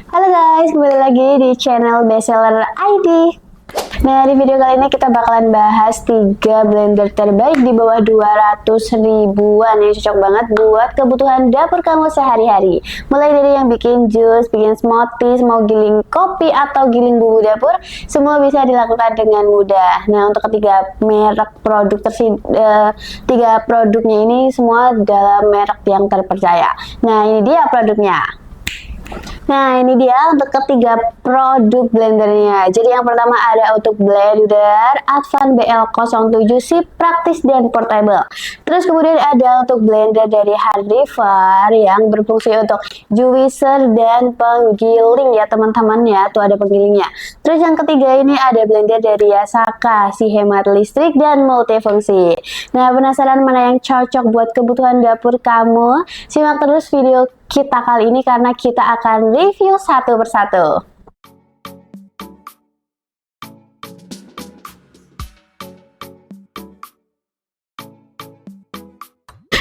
Halo guys, kembali lagi di channel Bestseller ID. Nah, di video kali ini kita bakalan bahas 3 blender terbaik di bawah 200 ribuan yang cocok banget buat kebutuhan dapur kamu sehari-hari. Mulai dari yang bikin jus, bikin smoothies, mau giling kopi atau giling bumbu dapur, semua bisa dilakukan dengan mudah. Nah, untuk ketiga merek produk tiga produknya ini semua dalam merek yang terpercaya. Nah, ini dia produknya. Nah, ini dia untuk ketiga produk blendernya. Jadi yang pertama ada untuk blender Advan BL07 si praktis dan portable. Terus kemudian ada untuk blender dari Hardivar yang berfungsi untuk juicer dan penggiling ya teman-teman ya. Tuh ada penggilingnya. Terus yang ketiga ini ada blender dari Yasaka si hemat listrik dan multifungsi. Nah, penasaran mana yang cocok buat kebutuhan dapur kamu? Simak terus video kita kali ini karena kita akan review satu persatu.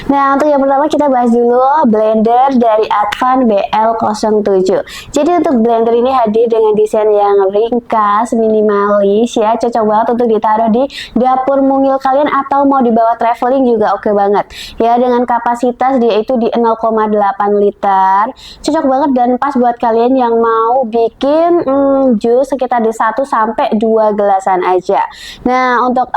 Nah, untuk yang pertama kita bahas dulu blender dari Advan BL07. Jadi untuk blender ini hadir dengan desain yang ringkas, minimalis ya, cocok banget untuk ditaruh di dapur mungil kalian atau mau dibawa traveling juga oke banget. Ya, dengan kapasitas dia itu di 0,8 liter. Cocok banget dan pas buat kalian yang mau bikin jus sekitar di 1 sampai 2 gelasan aja. Nah, untuk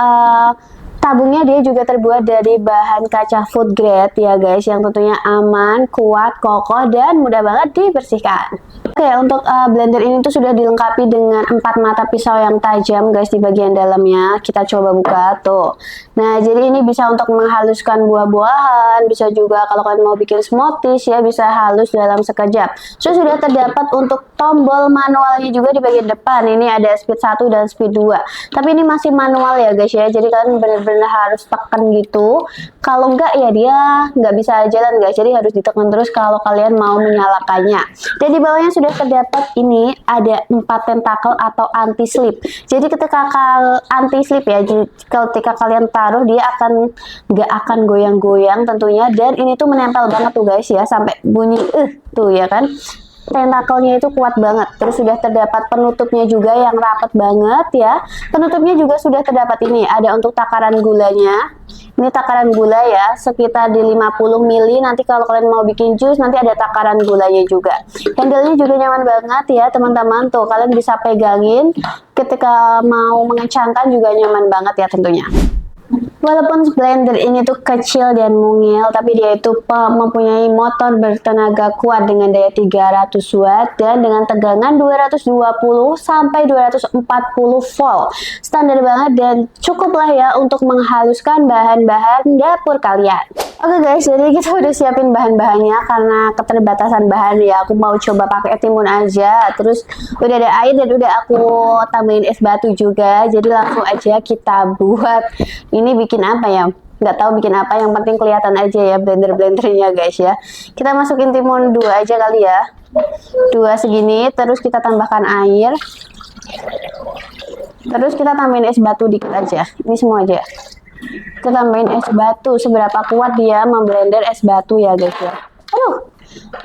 tabungnya dia juga terbuat dari bahan kaca food grade ya guys, yang tentunya aman, kuat, kokoh, dan mudah banget dibersihkan. Oke, untuk blender ini tuh sudah dilengkapi dengan 4 mata pisau yang tajam guys di bagian dalamnya. Kita coba buka tuh. Nah, jadi ini bisa untuk menghaluskan buah-buahan, bisa juga kalau kalian mau bikin smoothies ya, bisa halus dalam sekejap. So, sudah terdapat untuk tombol manualnya juga di bagian depan. Ini ada speed 1 dan speed 2. Tapi ini masih manual ya guys ya, jadi kalian benar-benar harus tekan gitu. Kalau enggak ya dia nggak bisa jalan guys, jadi harus ditekan terus kalau kalian mau menyalakannya. Dan di bawahnya sudah terdapat ini ada 4 tentakel atau anti slip. Jadi ketika anti slip ya, ketika kalian taruh dia nggak akan goyang-goyang tentunya, dan ini tuh menempel banget tuh guys ya, sampai bunyi tuh ya kan. Tentakelnya itu kuat banget. Terus sudah terdapat penutupnya juga yang rapat banget ya. Penutupnya juga sudah terdapat ini, ada untuk takaran gulanya. Ini takaran gula ya, sekitar di 50 ml. Nanti kalau kalian mau bikin jus, nanti ada takaran gulanya juga. Handle-nya juga nyaman banget ya teman-teman. Tuh, kalian bisa pegangin ketika mau mengencangkan juga nyaman banget ya tentunya. Walaupun blender ini tuh kecil dan mungil, tapi dia itu mempunyai motor bertenaga kuat dengan daya 300 watt dan dengan tegangan 220 sampai 240 volt. Standar banget dan cukuplah ya untuk menghaluskan bahan-bahan dapur kalian. Oke guys, jadi kita udah siapin bahan-bahannya karena keterbatasan bahan ya. Aku mau coba pakai timun aja. Terus udah ada air dan udah aku tambahin es batu juga. Jadi langsung aja kita buat. Ini bikin apa ya? Nggak tahu bikin apa, yang penting kelihatan aja ya blender-blendernya guys ya. Kita masukin timun 2 aja kali ya. 2 segini, terus kita tambahkan air. Terus kita tambahin es batu dikit aja. Ini semua aja. Kita tambahin es batu, seberapa kuat dia memblender es batu ya guys ya. Aduh.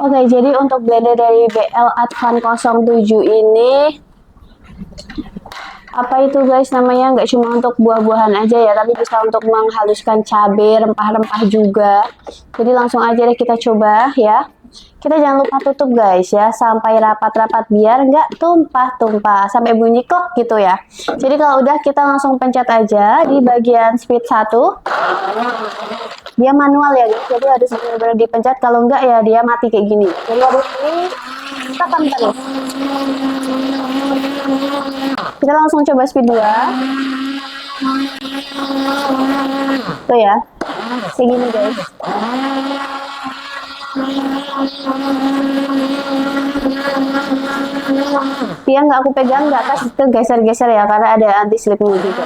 Oke, jadi untuk blender dari BL Advan 07 ini apa itu guys namanya, nggak cuma untuk buah-buahan aja ya, tapi bisa untuk menghaluskan cabai, rempah-rempah juga. Jadi langsung aja deh kita coba ya. Kita jangan lupa tutup guys ya, sampai rapat-rapat biar nggak tumpah-tumpah, sampai bunyi kok gitu ya. Jadi kalau udah kita langsung pencet aja di bagian speed 1. Dia manual ya guys, jadi harus benar-benar dipencet, kalau enggak ya dia mati kayak gini. Jadi harus tekan terus. Kita langsung coba speed 2. Tuh ya, segini guys. Dia nggak aku pegang, nggak kasih ke geser-geser ya, karena ada anti slipnya juga.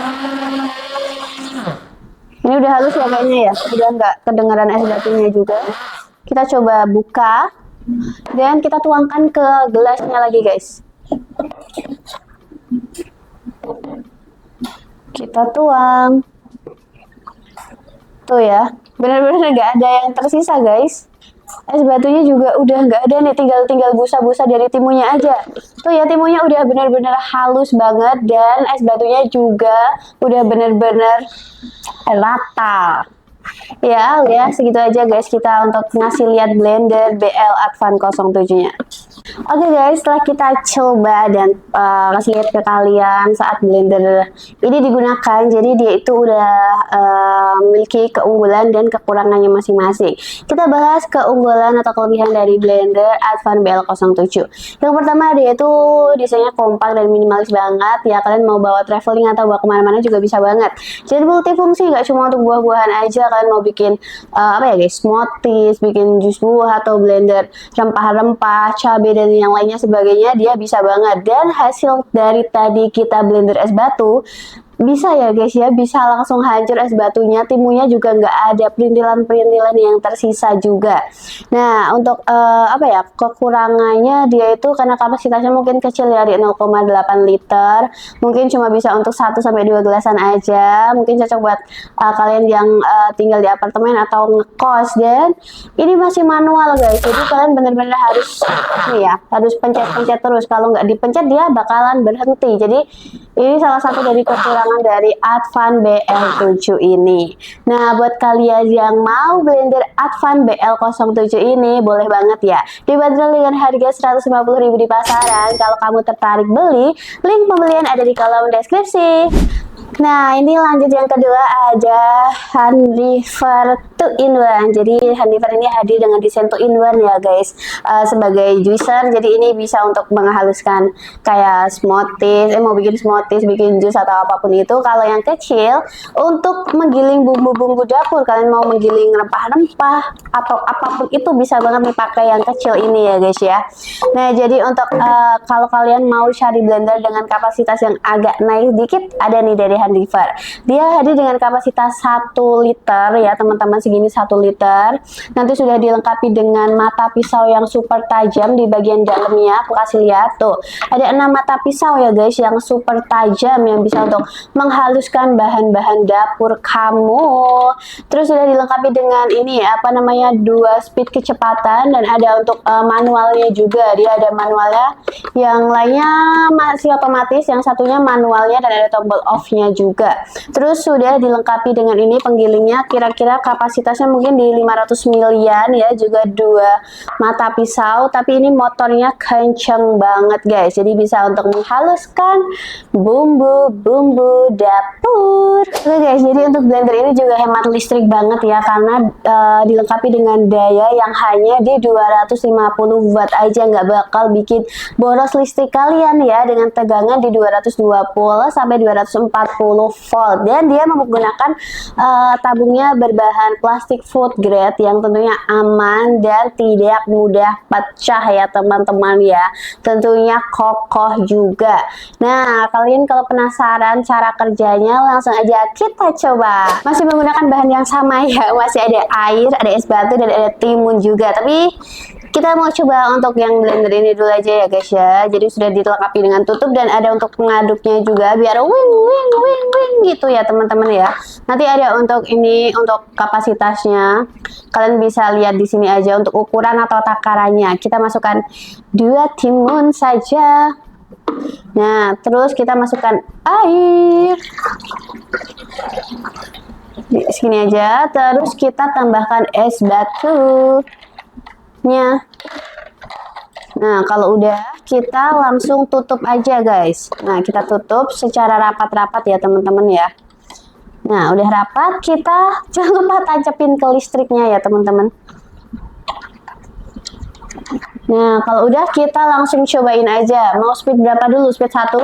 Ini udah halus ya kayaknya ya, udah nggak kedengaran es batunya juga. Kita coba buka dan kita tuangkan ke gelasnya lagi guys. Kita tuang. Tuh ya, benar-benar nggak ada yang tersisa guys. Es batunya juga udah nggak ada nih, tinggal busa-busa dari timunnya aja. Tuh ya, timunnya udah bener-bener halus banget dan es batunya juga udah bener-bener rata. Ya, udah segitu aja guys kita untuk ngasih lihat blender BL Advan 07-nya. Oke guys, setelah kita coba dan kasih lihat ke kalian saat blender ini digunakan, jadi dia itu udah memiliki keunggulan dan kekurangannya masing-masing. Kita bahas keunggulan atau kelebihan dari blender Advan BL07. Yang pertama, dia itu desainnya kompak dan minimalis banget ya, kalian mau bawa traveling atau bawa kemana-mana juga bisa banget. Jadi multifungsi, nggak cuma untuk buah-buahan aja, kalian mau bikin apa ya guys, smoothies, bikin jus buah atau blender rempah-rempah, cabai dan yang lainnya sebagainya, dia bisa banget. Dan hasil dari tadi kita blender es batu bisa ya guys ya, bisa langsung hancur es batunya, timunnya juga nggak ada perintilan-perintilan yang tersisa juga. Nah untuk apa ya, kekurangannya dia itu karena kapasitasnya mungkin kecil ya, di 0,8 liter, mungkin cuma bisa untuk 1-2 gelasan aja, mungkin cocok buat kalian yang tinggal di apartemen atau ngekos. Dan ini masih manual guys, jadi kalian bener-bener harus nih ya, harus pencet-pencet terus, kalau nggak dipencet dia bakalan berhenti. Jadi ini salah satu dari kekurangan dari Advan BL7 ini. Nah, buat kalian yang mau blender Advan BL07 ini, boleh banget ya dibanderol dengan harga 150.000 di pasaran. Kalau kamu tertarik beli, link pembelian ada di kolom deskripsi. Nah, ini lanjut yang kedua, ada Handiver 2-in-1. Jadi Handiver ini hadir dengan desain 2-in-1 ya guys. Sebagai juicer, jadi ini bisa untuk menghaluskan kayak smoothies, mau bikin smoothies, bikin jus atau apapun itu. Kalau yang kecil untuk menggiling bumbu-bumbu dapur, kalian mau menggiling rempah-rempah atau apapun itu bisa banget dipakai yang kecil ini ya guys ya. Nah, jadi untuk kalau kalian mau cari blender dengan kapasitas yang agak naik dikit, ada nih dari Handiver. Dia hadir dengan kapasitas 1 liter ya teman-teman, segini 1 liter. Nanti sudah dilengkapi dengan mata pisau yang super tajam di bagian dalamnya. Aku kasih lihat tuh, ada 6 mata pisau ya guys yang super tajam, yang bisa untuk menghaluskan bahan-bahan dapur kamu. Terus sudah dilengkapi dengan ini ya, apa namanya, 2 speed kecepatan, dan ada untuk manualnya juga. Dia ada manualnya, yang lainnya masih otomatis, yang satunya manualnya, dan ada tombol off-nya juga. Terus sudah dilengkapi dengan ini penggilingnya, kira-kira kapasitasnya mungkin di 500 milian ya, juga 2 mata pisau, tapi ini motornya kenceng banget guys, jadi bisa untuk menghaluskan bumbu-bumbu dapur. Oke guys, jadi untuk blender ini juga hemat listrik banget ya, karena dilengkapi dengan daya yang hanya di 250 watt aja, nggak bakal bikin boros listrik kalian ya, dengan tegangan di 220 sampai 240 volt. Dan dia menggunakan tabungnya berbahan plastik food grade yang tentunya aman dan tidak mudah pecah ya teman-teman ya, tentunya kokoh juga. Nah, kalian kalau penasaran cara kerjanya, langsung aja kita coba. Masih menggunakan bahan yang sama ya, masih ada air, ada es batu, dan ada timun juga, tapi kita mau coba untuk yang blender ini dulu aja ya guys ya. Jadi sudah dilengkapi dengan tutup dan ada untuk pengaduknya juga, biar wing wing wing wing gitu ya teman-teman ya. Nanti ada untuk ini, untuk kapasitasnya kalian bisa lihat di sini aja untuk ukuran atau takarannya. Kita masukkan 2 timun saja. Nah, terus kita masukkan air di sini aja. Terus kita tambahkan es batu. Nah, kalau udah, kita langsung tutup aja guys. Nah, kita tutup secara rapat-rapat ya teman-teman ya. Nah, udah rapat, kita jangan lupa tancepin ke listriknya ya teman-teman. Nah, kalau udah, kita langsung cobain aja. Mau speed berapa dulu? Speed 1?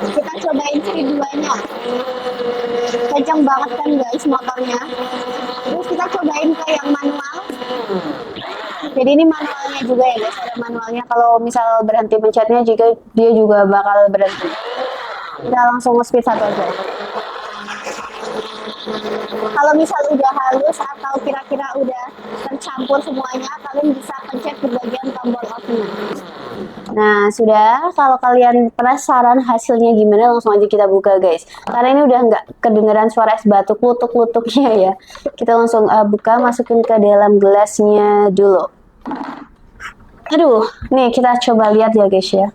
Kita cobain speed 2-nya. Kencang banget kan guys motornya. Terus kita cobain ke yang manual. Jadi ini manualnya juga ya guys, ada manualnya. Kalau misal berhenti pencetnya, jika dia juga bakal berhenti. Kita langsung speed 1 aja. Kalau misal udah halus atau kira-kira udah tercampur semuanya, kalian bisa pencet di bagian tombol off-nya. Nah, sudah. Kalau kalian penasaran hasilnya gimana, langsung aja kita buka, guys. Karena ini udah nggak kedengeran suara es batu klutuk-klutuknya ya. Kita langsung buka, masukin ke dalam gelasnya dulu. Aduh, nih kita coba lihat ya, guys ya.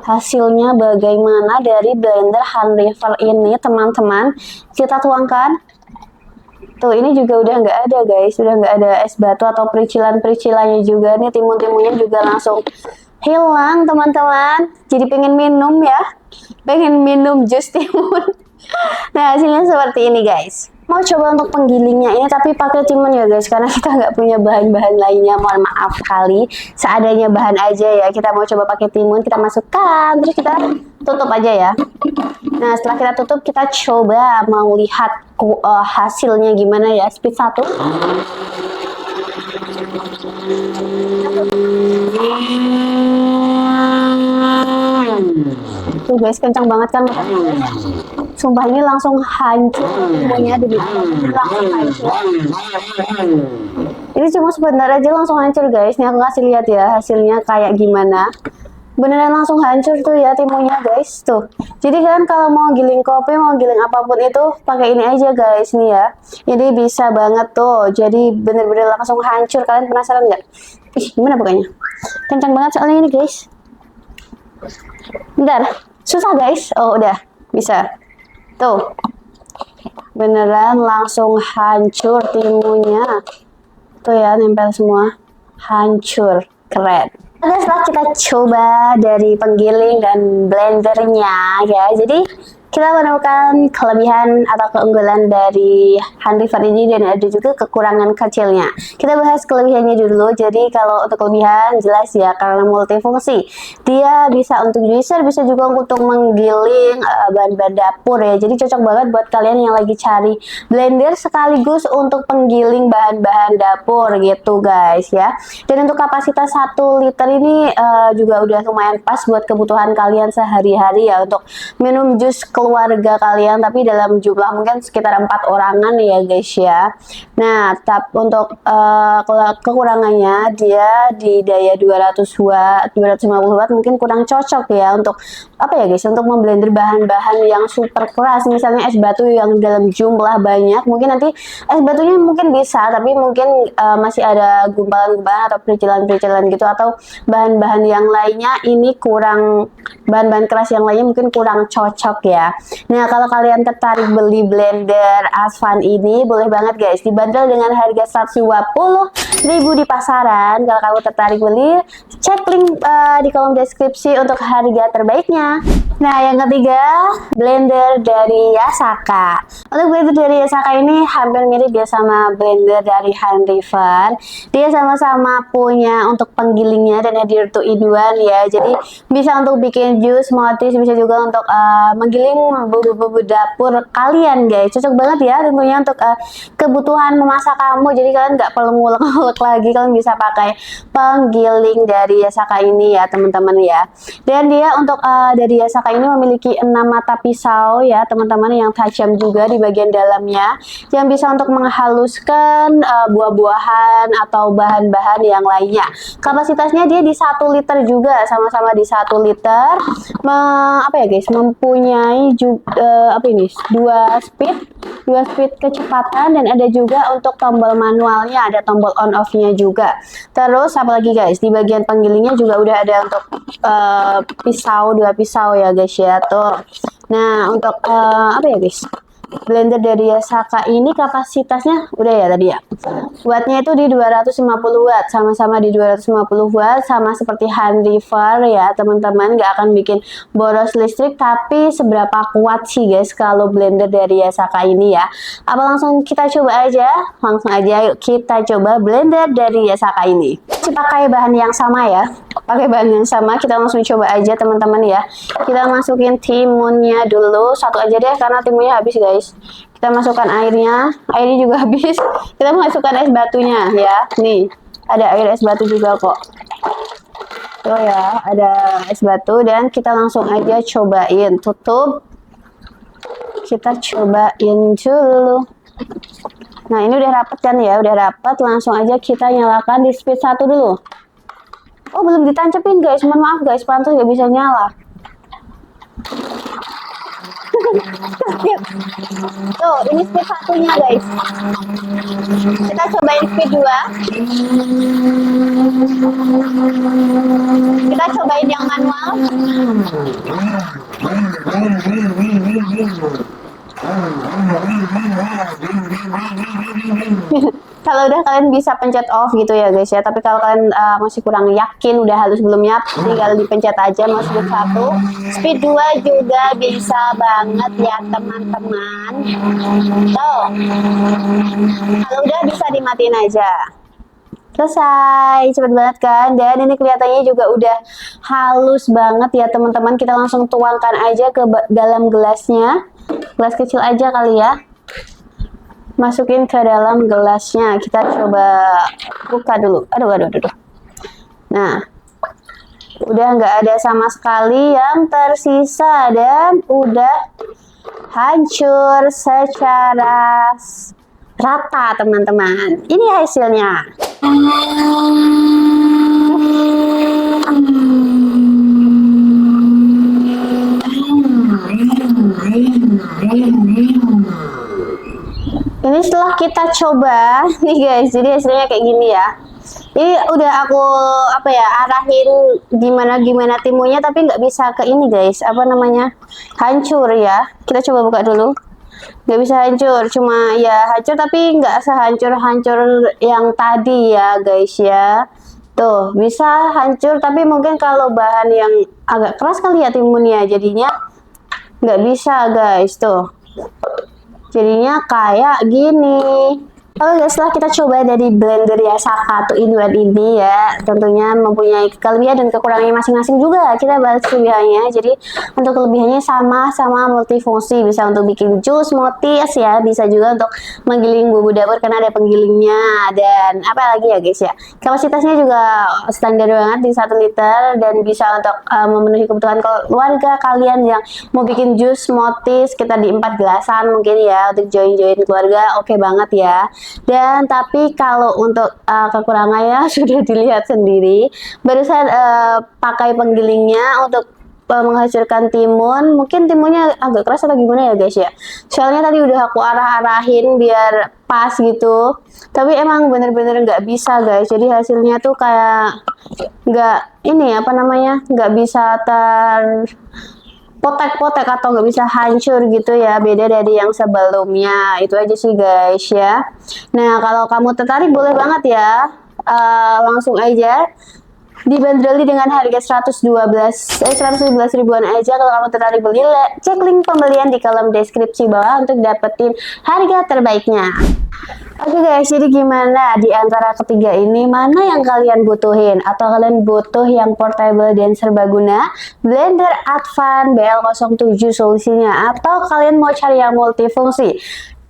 Hasilnya bagaimana dari blender hand river ini, teman-teman. Kita tuangkan. Tuh, ini juga udah nggak ada, guys. Udah nggak ada es batu atau pericilan-pericilannya juga. Nih, timun-timunnya juga langsung hilang, teman-teman. Jadi pengen minum ya. Pengen minum jus timun. Nah, hasilnya seperti ini, guys. Mau coba untuk penggilingnya ini, tapi pakai timun ya, guys. Karena kita nggak punya bahan-bahan lainnya. Mohon maaf kali. Seadanya bahan aja ya. Kita mau coba pakai timun. Kita masukkan. Terus kita tutup aja ya. Nah, setelah kita tutup, kita coba mau lihat hasilnya gimana ya. Speed 1. Tuh guys, kencang banget kan. Sumpah ini langsung hancur semuanya di langsung hancur. Ini cuma sebentar aja langsung hancur, guys. Nih aku kasih lihat ya hasilnya kayak gimana. Beneran langsung hancur tuh ya timunnya, guys. Tuh. Jadi kan kalau mau giling kopi, mau giling apapun itu pakai ini aja, guys, nih ya. Ini bisa banget tuh. Jadi bener-bener langsung hancur. Kalian penasaran nggak? Ih, gimana bukanya? Kencang banget soalnya ini, guys. Bentar. Susah, guys. Oh, udah. Bisa. Tuh. Beneran langsung hancur timunnya. Tuh ya, nempel semua. Hancur. Keren. Oke, setelah kita coba dari penggiling dan blendernya ya, jadi kita menemukan kelebihan atau keunggulan dari hand river ini dan ada juga kekurangan kecilnya. Kita bahas kelebihannya dulu. Jadi kalau untuk kelebihan jelas ya, karena multifungsi. Dia bisa untuk juicer, bisa juga untuk menggiling bahan-bahan dapur ya. Jadi cocok banget buat kalian yang lagi cari blender sekaligus untuk penggiling bahan-bahan dapur gitu, guys ya. Dan untuk kapasitas 1 liter ini juga udah lumayan pas buat kebutuhan kalian sehari-hari ya, untuk minum jus keluarga kalian, tapi dalam jumlah mungkin sekitar 4 orangan ya, guys ya. Nah, untuk kekurangannya dia di daya 200 watt, 250 watt mungkin kurang cocok ya untuk apa ya, guys, untuk memblender bahan-bahan yang super keras, misalnya es batu yang dalam jumlah banyak. Mungkin nanti es batunya mungkin bisa, tapi mungkin masih ada gumpalan-gumpalan atau pericilan-pericilan gitu, atau bahan-bahan yang lainnya ini kurang, bahan-bahan keras yang lainnya mungkin kurang cocok ya. Nah, kalau kalian tertarik beli blender Advan ini, boleh banget, guys, dibanderol dengan harga 120.000 di pasaran. Kalau kamu tertarik beli, cek link di kolom deskripsi untuk harga terbaiknya. Nah, yang ketiga, blender dari Yasaka. Untuk blender dari Yasaka ini hampir mirip ya sama blender dari hand river. Dia sama-sama punya untuk penggilingnya dan hadir untuk in-one ya. Jadi bisa untuk bikin jus, smoothies, bisa juga untuk menggiling bumbu-bumbu dapur kalian, guys. Cocok banget ya tentunya untuk kebutuhan memasak kamu. Jadi kalian nggak perlu ngulek-ngulek lagi, kalian bisa pakai penggiling dari Yasaka ini ya, teman-teman ya. Dan dia untuk dari Yasaka ini memiliki 6 mata pisau ya, teman-teman, yang tajam juga di bagian dalamnya, yang bisa untuk menghaluskan buah-buahan atau bahan-bahan yang lainnya. Kapasitasnya dia di 1 liter juga, sama-sama di 1 liter. Apa ya, guys, mempunyai juga apa ini, dua speed kecepatan, dan ada juga untuk tombol manualnya, ada tombol on off nya juga. Terus apalagi, guys, di bagian penggilingnya juga udah ada untuk pisau, 2 pisau ya, guys ya. Tuh. Nah, untuk apa ya, guys, blender dari Yasaka ini kapasitasnya udah ya tadi ya. Wattnya itu di 250 watt, sama-sama di 250 watt, sama seperti hand river ya, teman-teman. Nggak akan bikin boros listrik, tapi seberapa kuat sih, guys, kalau blender dari Yasaka ini ya? Apa langsung kita coba aja? Langsung aja yuk kita coba blender dari Yasaka ini. Pakai bahan yang sama ya. Pakai bahan yang sama, kita langsung coba aja, teman-teman ya. Kita masukin timunnya dulu, satu aja deh karena timunnya habis, guys. Kita masukkan airnya juga habis. Kita masukkan es batunya ya. Nih, ada air es batu juga kok. Tuh ya, ada es batu, dan kita langsung aja cobain. Tutup. Kita cobain dulu. Nah, ini udah rapet kan ya, udah rapet. Langsung aja kita nyalakan di speed 1 dulu. Oh, belum ditancepin guys, mohon maaf guys, pantas nggak bisa nyala. Tuh, ini speed satunya guys. Kita cobain speed 2. Kita cobain yang manual. Kalau udah kalian bisa pencet off gitu ya guys ya. Tapi kalau kalian masih kurang yakin udah halus belumnya, tinggal dipencet aja mau speed 1. Speed 2 juga bisa banget ya teman-teman. Tuh. Kalau udah bisa dimatiin aja. Selesai, cepet banget kan? Dan ini kelihatannya juga udah halus banget ya teman-teman. Kita langsung tuangkan aja ke dalam gelasnya. Gelas kecil aja kali ya. Masukin ke dalam gelasnya. Kita coba buka dulu. Aduh. Nah, udah nggak ada sama sekali yang tersisa dan udah hancur secara rata teman-teman. Ini hasilnya. Ini setelah kita coba nih guys, jadi hasilnya kayak gini ya. Ini udah aku arahin gimana timunnya, tapi nggak bisa ke ini guys, hancur ya. Kita coba buka dulu. Nggak bisa hancur, cuma ya hancur tapi nggak sehancur-hancur yang tadi ya guys ya. Tuh bisa hancur, tapi mungkin kalau bahan yang agak keras kali ya timunnya, jadinya nggak bisa guys. Tuh jadinya kayak gini. Oke guys, setelah kita coba dari blender ya Saka 2-in-1 ini ya, tentunya mempunyai kelebihan dan kekurangannya masing-masing juga. Kita bahas kelebihannya. Jadi untuk kelebihannya sama-sama multifungsi, bisa untuk bikin jus, smoothies ya, bisa juga untuk menggiling bumbu dapur karena ada penggilingnya, dan apa lagi ya guys ya. Kapasitasnya juga standar banget di 1 liter dan bisa untuk memenuhi kebutuhan keluarga kalian yang mau bikin jus, smoothies sekitar di 4 gelasan mungkin ya, untuk join-join keluarga oke banget ya. Dan tapi kalau untuk kekurangannya sudah dilihat sendiri. Barusan pakai penggilingnya untuk menghasilkan timun. Mungkin timunnya agak keras atau gimana ya guys ya. Soalnya tadi udah aku arah-arahin biar pas gitu. Tapi emang bener-bener nggak bisa guys. Jadi hasilnya tuh kayak nggak bisa potek-potek atau nggak bisa hancur gitu ya, beda dari yang sebelumnya. Itu aja sih guys ya. Nah kalau kamu tertarik boleh banget ya, langsung aja dibanderoli dengan harga 112 ribuan aja. Kalau kamu tertarik beli, cek link pembelian di kolom deskripsi bawah untuk dapetin harga terbaiknya. Oke guys, jadi gimana di antara ketiga ini, mana yang kalian butuhin? Atau kalian butuh yang portable dan serbaguna, blender Advan BL07 solusinya? Atau kalian mau cari yang multifungsi?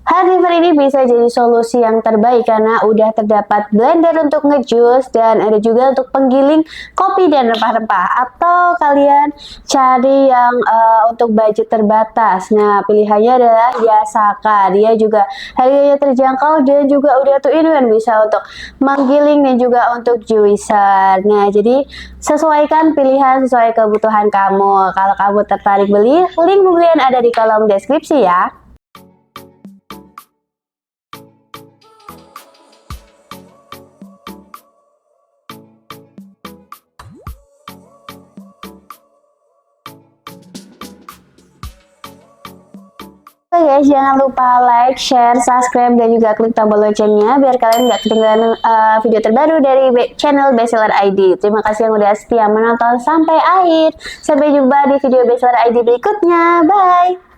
Hardiver ini bisa jadi solusi yang terbaik karena udah terdapat blender untuk ngejus dan ada juga untuk penggiling kopi dan rempah-rempah. Atau kalian cari yang untuk budget terbatas. Nah, pilihannya adalah Yasaka. Dia juga harganya terjangkau dan juga udah two-in-one, bisa untuk menggiling dan juga untuk juicer. Nah, jadi sesuaikan pilihan sesuai kebutuhan kamu. Kalau kamu tertarik beli, link pembelian ada di kolom deskripsi ya. Oke guys, jangan lupa like, share, subscribe, dan juga klik tombol loncengnya biar kalian nggak ketinggalan video terbaru dari channel Bestseller ID. Terima kasih yang udah setia menonton sampai akhir. Sampai jumpa di video Bestseller ID berikutnya. Bye!